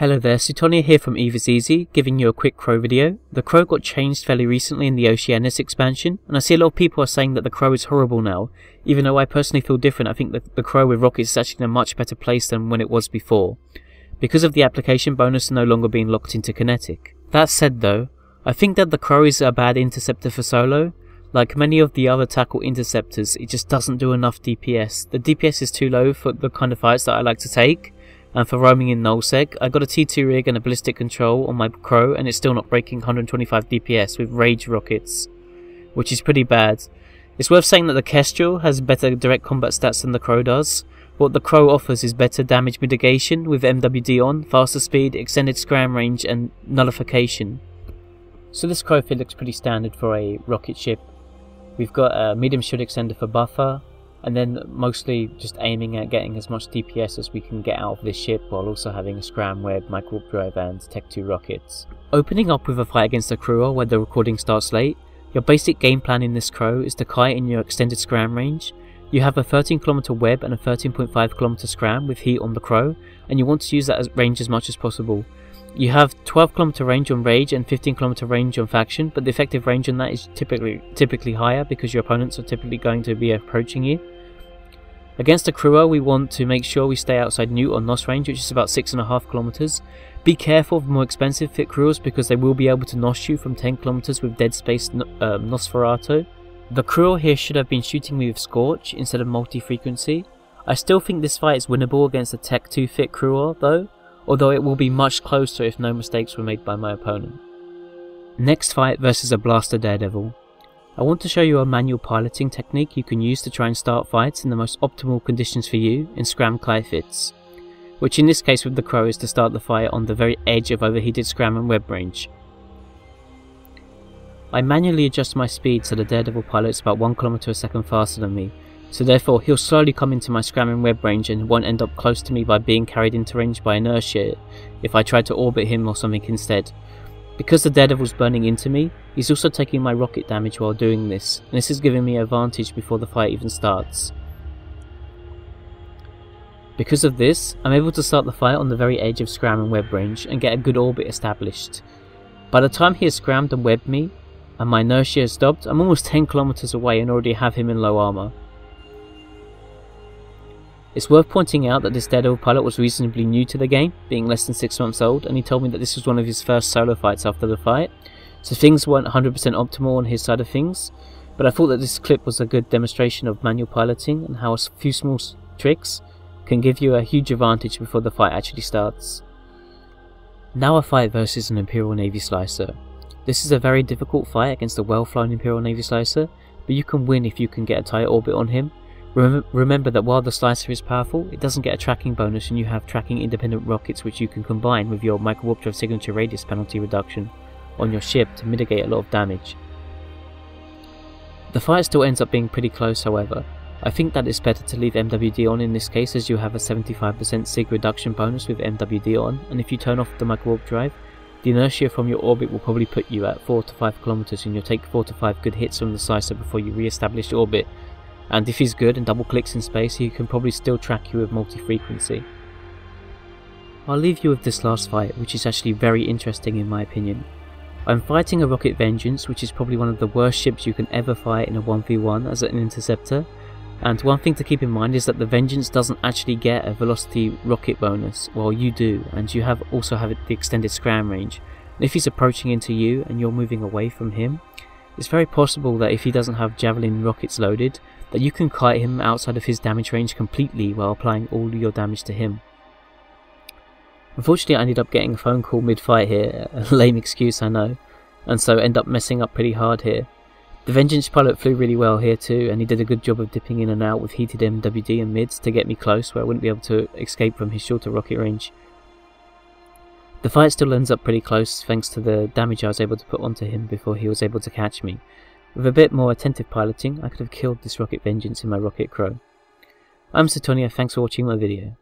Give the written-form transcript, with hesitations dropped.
Hello there, Sutonia here from eveiseasy, giving you a quick Crow video. The Crow got changed fairly recently in the Oceanus expansion, and I see a lot of people are saying that the Crow is horrible now. Even though I personally feel different, I think that the Crow with rockets is actually in a much better place than when it was before, because of the application bonus no longer being locked into kinetic. That said though, I think that the Crow is a bad interceptor for solo. Like many of the other tackle interceptors, it just doesn't do enough DPS. The DPS is too low for the kind of fights that I like to take. And for roaming in nullsec, I got a T2 rig and a ballistic control on my Crow, and it's still not breaking 125 DPS with Rage Rockets, which is pretty bad. It's worth saying that the Kestrel has better direct combat stats than the Crow does. What the Crow offers is better damage mitigation with MWD on, faster speed, extended scram range and nullification. So this Crow fit looks pretty standard for a rocket ship. We've got a medium shield extender for buffer, and then mostly just aiming at getting as much DPS as we can get out of this ship while also having a Scram web, Microwarpdrive and Tech 2 rockets. Opening up with a fight against a Crewer where the recording starts late, your basic game plan in this Crow is to kite in your extended Scram range. You have a 13km web and a 13.5km Scram with heat on the Crow, and you want to use that range as much as possible. You have 12km range on Rage and 15km range on Faction, but the effective range on that is typically higher because your opponents are typically going to be approaching you. Against a Crewer, we want to make sure we stay outside Newt or NOS range, which is about 6.5km. Be careful of more expensive fit Crewers because they will be able to NOS you from 10km with Dead Space Nosferatu. The Crewer here should have been shooting me with Scorch instead of multi-frequency. I still think this fight is winnable against a Tech 2 fit Crewer though, although it will be much closer if no mistakes were made by my opponent. Next fight versus a Blaster Daredevil. I want to show you a manual piloting technique you can use to try and start fights in the most optimal conditions for you in Scram kite fits, which in this case with the Crow is to start the fight on the very edge of overheated Scram and web range. I manually adjust my speed so the Daredevil pilot is about 1km a second faster than me, so therefore he'll slowly come into my Scram and web range and won't end up close to me by being carried into range by inertia if I try to orbit him or something instead. Because the Daredevil's burning into me, he's also taking my rocket damage while doing this, and this is giving me an advantage before the fight even starts. Because of this, I'm able to start the fight on the very edge of Scram and web range and get a good orbit established. By the time he has scrammed and webbed me, and my inertia has stopped, I'm almost 10km away and already have him in low armor. It's worth pointing out that this Daredevil pilot was reasonably new to the game, being less than 6 months old, and he told me that this was one of his first solo fights after the fight, so things weren't 100% optimal on his side of things, but I thought that this clip was a good demonstration of manual piloting and how a few small tricks can give you a huge advantage before the fight actually starts. Now a fight versus an Imperial Navy Slicer. This is a very difficult fight against a well-flown Imperial Navy Slicer, but you can win if you can get a tight orbit on him. Remember that while the Slicer is powerful, it doesn't get a tracking bonus and you have tracking independent rockets which you can combine with your Microwarpdrive signature radius penalty reduction on your ship to mitigate a lot of damage. The fight still ends up being pretty close however. I think that it's better to leave MWD on in this case as you have a 75% sig reduction bonus with MWD on, and if you turn off the Microwarpdrive, the inertia from your orbit will probably put you at 4 to 5km and you'll take 4 to 5 good hits from the Slicer before you re-establish orbit. And if he's good and double clicks in space, he can probably still track you with multi-frequency. I'll leave you with this last fight, which is actually very interesting in my opinion. I'm fighting a Rocket Vengeance, which is probably one of the worst ships you can ever fight in a 1v1 as an interceptor. And one thing to keep in mind is that the Vengeance doesn't actually get a velocity rocket bonus, while you do, and you also have the extended Scram range. And if he's approaching into you and you're moving away from him, it's very possible that if he doesn't have Javelin rockets loaded, that you can kite him outside of his damage range completely while applying all your damage to him. Unfortunately I ended up getting a phone call mid-fight here, a lame excuse I know, and so end up messing up pretty hard here. The Vengeance pilot flew really well here too, and he did a good job of dipping in and out with heated MWD and mids to get me close where I wouldn't be able to escape from his shorter rocket range. The fight still ends up pretty close thanks to the damage I was able to put onto him before he was able to catch me. With a bit more attentive piloting, I could have killed this Rocket Vengeance in my Rocket Crow. I'm Sutonia, thanks for watching my video.